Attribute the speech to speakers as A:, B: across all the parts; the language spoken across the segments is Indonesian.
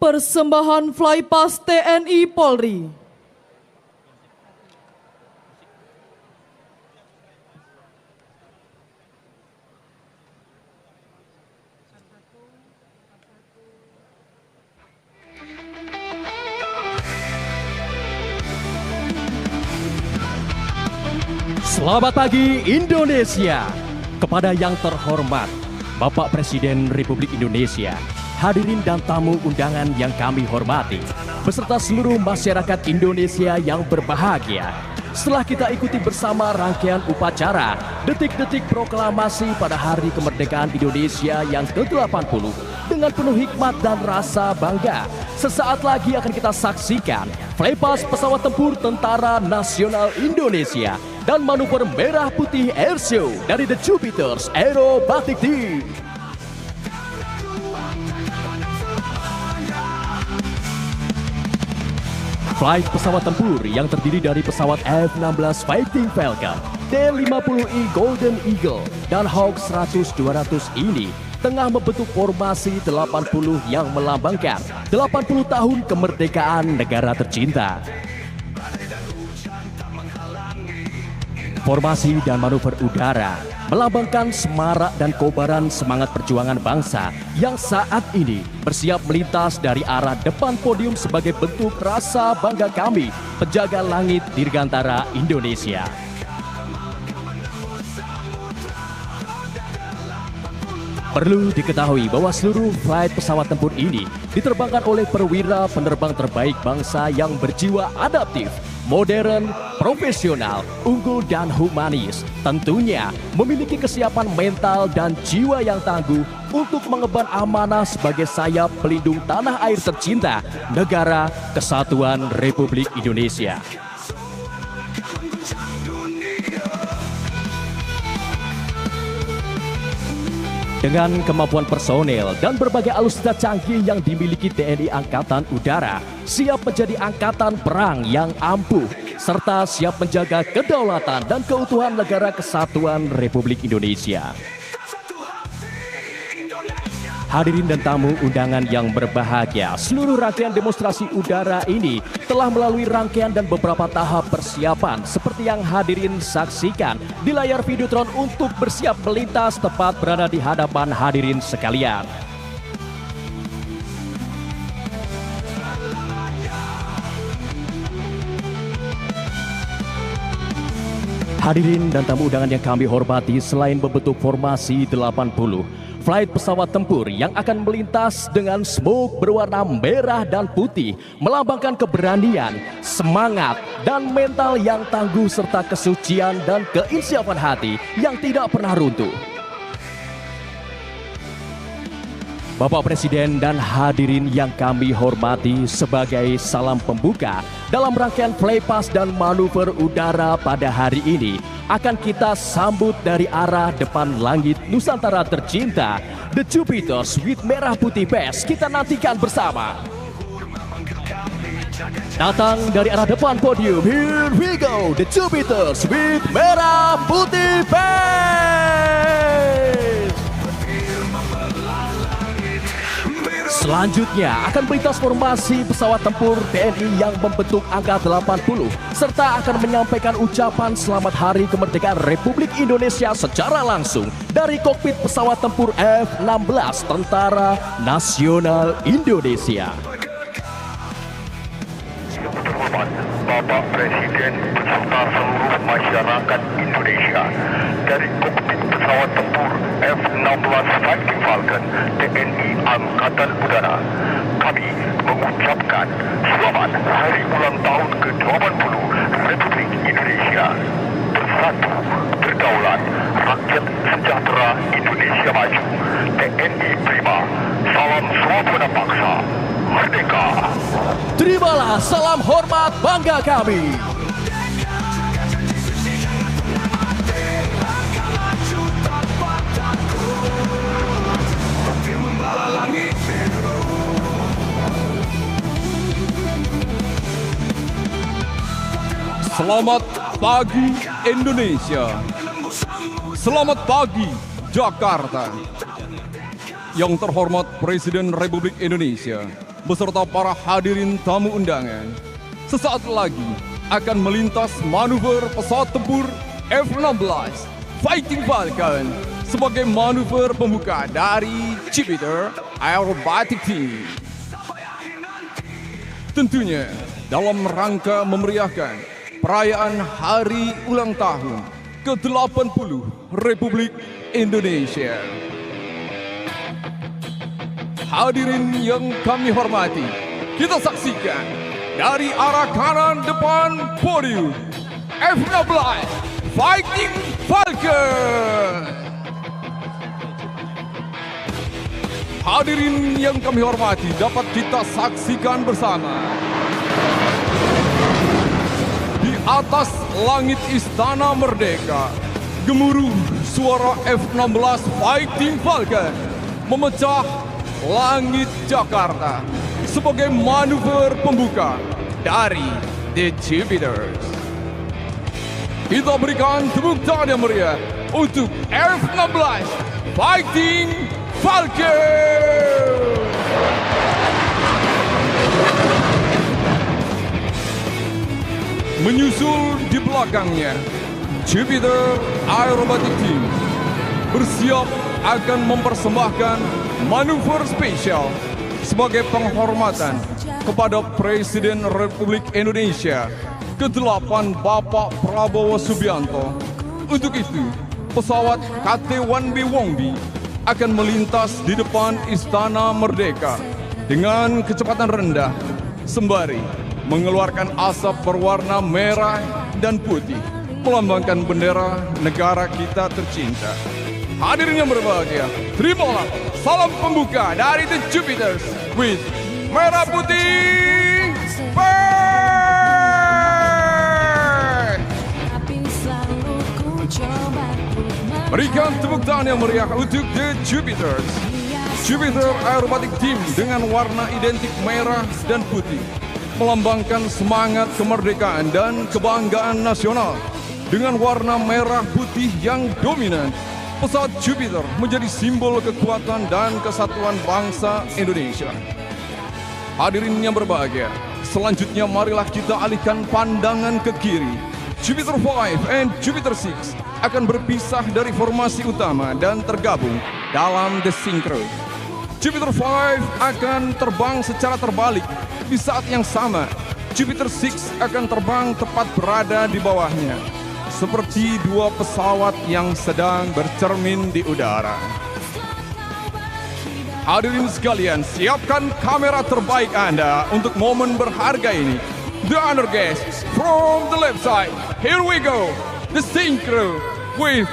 A: Persembahan Flypass TNI Polri.
B: Selamat pagi Indonesia. Kepada yang terhormat Bapak Presiden Republik Indonesia, hadirin dan tamu undangan yang kami hormati, beserta seluruh masyarakat Indonesia yang berbahagia. Setelah kita ikuti bersama rangkaian upacara detik-detik proklamasi pada Hari Kemerdekaan Indonesia yang ke-80 dengan penuh hikmat dan rasa bangga, sesaat lagi akan kita saksikan Flypass pesawat tempur Tentara Nasional Indonesia dan manuver merah putih air show dari The Jupiters Aerobatic Team. Flight pesawat tempur yang terdiri dari pesawat F-16 Fighting Falcon, T-50E Golden Eagle, dan Hawk 100-200 ini tengah membentuk formasi 80 yang melambangkan 80 tahun kemerdekaan negara tercinta. Formasi dan manuver udara melambangkan semarak dan kobaran semangat perjuangan bangsa yang saat ini bersiap melintas dari arah depan podium sebagai bentuk rasa bangga kami, penjaga langit Dirgantara Indonesia. Perlu diketahui bahwa seluruh flight pesawat tempur ini diterbangkan oleh perwira penerbang terbaik bangsa yang berjiwa adaptif, modern, profesional, unggul, dan humanis. Tentunya memiliki kesiapan mental dan jiwa yang tangguh untuk mengemban amanah sebagai sayap pelindung tanah air tercinta, Negara Kesatuan Republik Indonesia. Dengan kemampuan personel dan berbagai alutsista canggih yang dimiliki TNI Angkatan Udara, siap menjadi angkatan perang yang ampuh, serta siap menjaga kedaulatan dan keutuhan Negara Kesatuan Republik Indonesia. Hadirin dan tamu undangan yang berbahagia, seluruh rangkaian demonstrasi udara ini telah melalui rangkaian dan beberapa tahap persiapan seperti yang hadirin saksikan di layar Videotron untuk bersiap melintas tepat berada di hadapan hadirin sekalian. Hadirin dan tamu undangan yang kami hormati, selain membentuk formasi 80, flight pesawat tempur yang akan melintas dengan smoke berwarna merah dan putih melambangkan keberanian, semangat, dan mental yang tangguh serta kesucian dan keinsyafan hati yang tidak pernah runtuh. Bapak Presiden dan hadirin yang kami hormati, sebagai salam pembuka dalam rangkaian Flypass dan manuver udara pada hari ini, akan kita sambut dari arah depan langit Nusantara tercinta, The Jupiters with merah putih best. Kita nantikan bersama. Datang dari arah depan podium, here we go, The Jupiters with merah putih best. Selanjutnya akan melintas formasi pesawat tempur TNI yang membentuk angka 80 serta akan menyampaikan ucapan selamat Hari Kemerdekaan Republik Indonesia secara langsung dari kokpit pesawat tempur F-16 Tentara Nasional Indonesia.
C: Terhormat Bapak Presiden beserta seluruh masyarakat Indonesia, dari kokpit pesawat tempur F-16 Fighting Falcon TNI Angkatan Udara, kami mengucapkan selamat Hari Ulang Tahun ke-80 Republik Indonesia. Bersatu, berdaulat, rakyat sejahtera Indonesia maju, TNI prima, salam swabana paksa, merdeka.
B: Terimalah salam hormat bangga kami.
D: Selamat pagi Indonesia. Selamat pagi Jakarta. Yang terhormat Presiden Republik Indonesia, beserta para hadirin tamu undangan, sesaat lagi akan melintas manuver pesawat tempur F-16 Fighting Falcon sebagai manuver pembuka dari Jupiter Aerobatic Team. Tentunya dalam rangka memeriahkan perayaan hari ulang tahun ke-80 Republik Indonesia. Hadirin yang kami hormati, kita saksikan dari arah kanan depan podium F-16 Fighting Falcon. Hadirin yang kami hormati, dapat kita saksikan bersama. Di atas langit Istana Merdeka, gemuruh suara F-16 Fighting Falcon memecah langit Jakarta sebagai manuver pembuka dari The Jupiters. Kita berikan tepuk tangan yang meriah untuk F-16 Fighting Falcon. Menyusul di belakangnya, Jupiter Aerobatic Team bersiap akan mempersembahkan manuver spesial sebagai penghormatan kepada Presiden Republik Indonesia ke-8 Bapak Prabowo Subianto. Untuk itu, pesawat KT-1B Wongbi akan melintas di depan Istana Merdeka dengan kecepatan rendah sembari mengeluarkan asap berwarna merah dan putih melambangkan bendera negara kita tercinta. Hadirin yang berbahagia, terimalah salam pembuka dari The Jupiters with merah putih flag. Berikan tepuk tangan yang meriah untuk The Jupiters. Jupiter Aerobatic Team dengan warna identik merah dan putih melambangkan semangat kemerdekaan dan kebanggaan nasional. Dengan warna merah putih yang dominan, pesawat Jupiter menjadi simbol kekuatan dan kesatuan bangsa Indonesia. Hadirin yang berbahagia, selanjutnya marilah kita alihkan pandangan ke kiri. Jupiter 5 and Jupiter 6 akan berpisah dari formasi utama dan tergabung dalam The Synchro. Jupiter 5 akan terbang secara terbalik. Di saat yang sama, Jupiter 6 akan terbang tepat berada di bawahnya, seperti dua pesawat yang sedang bercermin di udara. Hadirin sekalian, siapkan kamera terbaik Anda untuk momen berharga ini. The honor guests from the left side, here we go, The Synchro with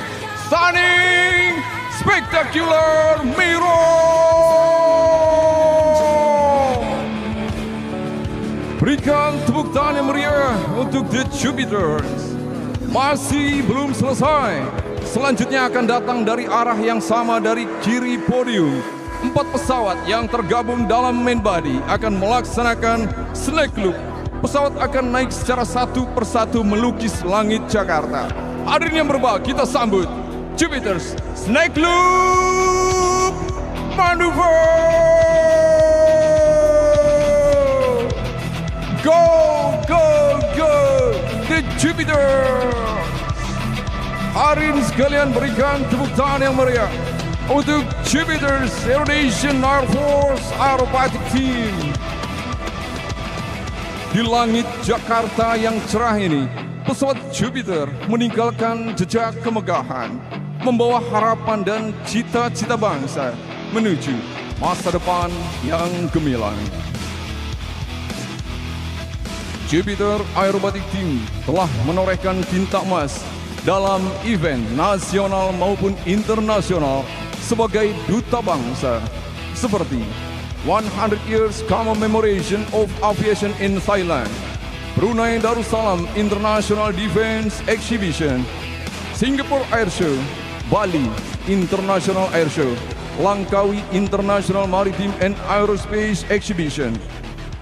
D: stunning, spectacular mirror. Berikan tepuk tangan yang meriah untuk The Jupiters. Masih belum selesai. Selanjutnya akan datang dari arah yang sama dari kiri podium. 4 pesawat yang tergabung dalam main body akan melaksanakan snake loop. Pesawat akan naik secara satu persatu melukis langit Jakarta. Hadirin yang berbahagia, kita sambut Jupiters Snake Loop Maneuver. Go, go, go, The Jupiter. Hadirin sekalian, berikan tepuk tangan yang meriah untuk Jupiter's Indonesian Air Force Aerobatic Team. Di langit Jakarta yang cerah ini, pesawat Jupiter meninggalkan jejak kemegahan, membawa harapan dan cita-cita bangsa menuju masa depan yang gemilang. Jupiter Aerobatic Team telah menorehkan tinta emas dalam event nasional maupun internasional sebagai duta bangsa, seperti 100 Years Commemoration of Aviation in Thailand, Brunei Darussalam International Defense Exhibition, Singapore Air Show, Bali International Air Show, Langkawi International Maritime and Aerospace Exhibition.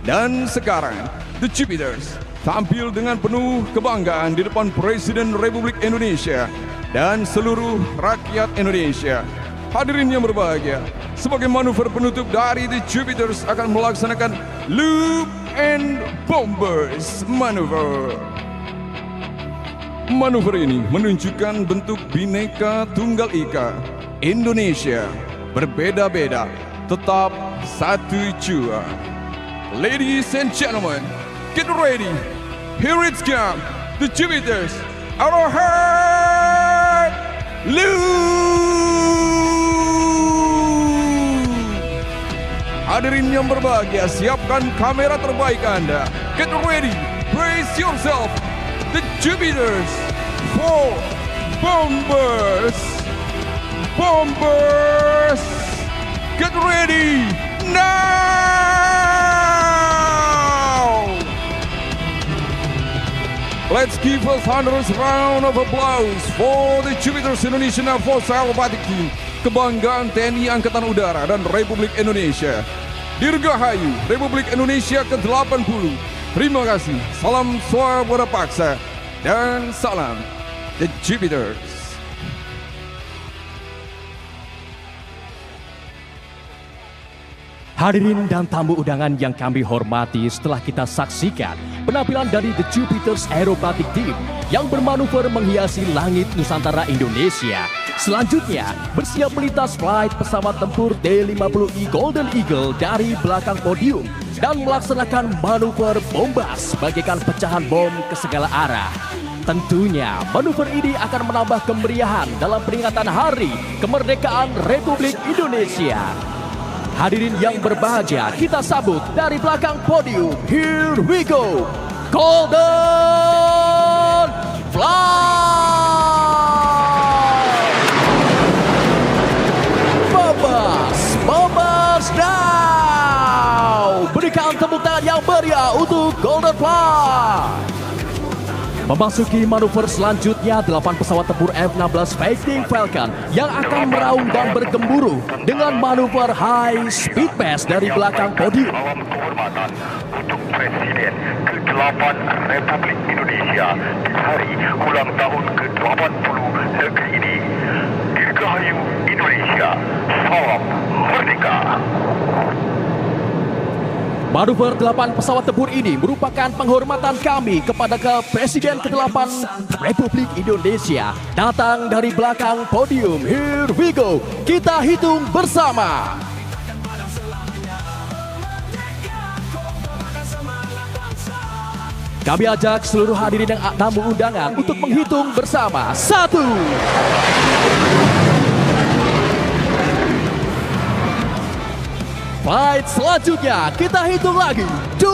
D: Dan sekarang, The Jupiters tampil dengan penuh kebanggaan di depan Presiden Republik Indonesia dan seluruh rakyat Indonesia. Hadirin yang berbahagia, sebagai manuver penutup dari The Jupiters akan melaksanakan Loop and Bombers Maneuver. Manuver ini menunjukkan bentuk Bhinneka Tunggal Ika Indonesia, berbeda-beda, tetap satu jua. Ladies and gentlemen, get ready. Here it's come, The Jupiters, our heart, Loop. Hadirin yang berbahagia, siapkan kamera terbaik Anda. Get ready, brace yourself. The Jupiters for Bombers. Bombers, get ready now. Let's give a thunderous round of applause for the Jupiters Indonesian Air Force Aerobatic Team, kebanggaan TNI Angkatan Udara dan Republik Indonesia. Dirgahayu Republik Indonesia ke-80. Terima kasih. Salam swabada paksa dan salam The Jupiters.
B: Hadirin dan tamu undangan yang kami hormati, setelah kita saksikan penampilan dari The Jupiters Aerobatic Team yang bermanuver menghiasi langit Nusantara Indonesia. Selanjutnya, bersiap melintas flight pesawat tempur T-50I Golden Eagle dari belakang podium dan melaksanakan manuver bombas bagaikan pecahan bom ke segala arah. Tentunya, manuver ini akan menambah kemeriahan dalam peringatan Hari Kemerdekaan Republik Indonesia. Hadirin yang berbahagia, kita sambut dari belakang podium. Here we go, Golden Flight! Bombers now! Berikan tepuk tangan yang meriah untuk Golden Flight! Memasuki manuver selanjutnya, 8 pesawat tempur F-16 Fighting Falcon yang akan meraung dan bergemburu dengan manuver High Speed Pass dari belakang podium.
C: Salam kehormatan untuk Presiden ke-8 Republik Indonesia di hari ulang tahun ke-80 negeri ini. Dirgahayu Indonesia, salam merdeka.
B: Manuver 8 pesawat tempur ini merupakan penghormatan kami kepada Presiden ke-8 Republik Indonesia. Datang dari belakang podium. Here we go. Kita hitung bersama. Kami ajak seluruh hadirin dan tamu undangan untuk menghitung bersama. 1. Flight selanjutnya kita hitung lagi. 2.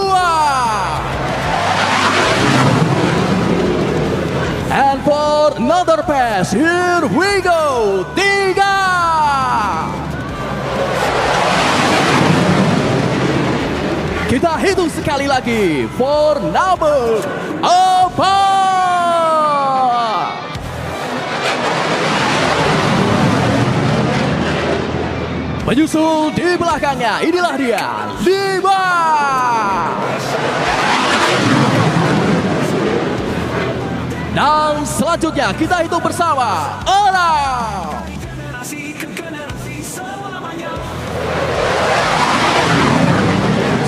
B: And for another pass, here we go. 3. Kita hitung sekali lagi. For number 4. Menyusul di belakangnya, inilah dia, 5. Dan selanjutnya kita hitung bersama, 6.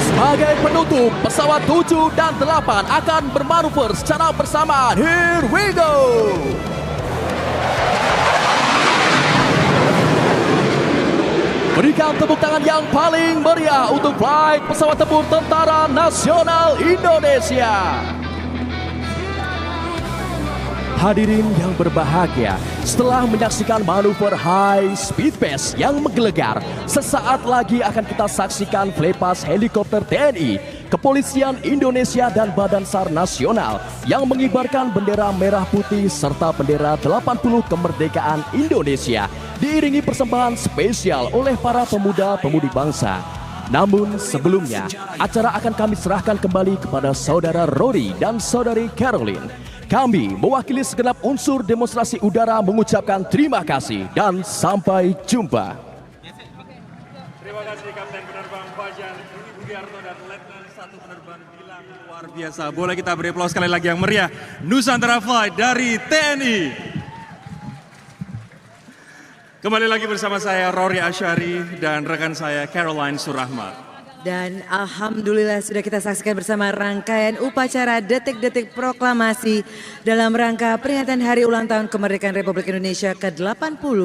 B: Sebagai penutup, pesawat 7 dan 8 akan bermanuver secara bersamaan. Here we go. Berikan tepuk tangan yang paling meriah untuk flight pesawat tempur Tentara Nasional Indonesia. Hadirin yang berbahagia, setelah menyaksikan manuver High Speed Pass yang menggelegar, sesaat lagi akan kita saksikan flypass helikopter TNI, Kepolisian Indonesia dan Badan SAR Nasional yang mengibarkan bendera merah putih serta bendera 80 kemerdekaan Indonesia, diiringi persembahan spesial oleh para pemuda-pemudi bangsa. Namun sebelumnya, acara akan kami serahkan kembali kepada Saudara Rory dan Saudari Caroline. Kami mewakili segenap unsur demonstrasi udara mengucapkan terima kasih dan sampai jumpa.
E: Terima kasih Kapten Penerbang Fajar, Budi Budiarto dan Letnan 1 Penerbang Gilang, luar biasa. Boleh kita beri aplaus sekali lagi yang meriah. Nusantara Flight dari TNI. Kembali lagi bersama saya Rory Asyari dan rekan saya Caroline Surahmat.
F: Dan alhamdulillah sudah kita saksikan bersama rangkaian upacara detik-detik proklamasi dalam rangka peringatan Hari Ulang Tahun Kemerdekaan Republik Indonesia ke-80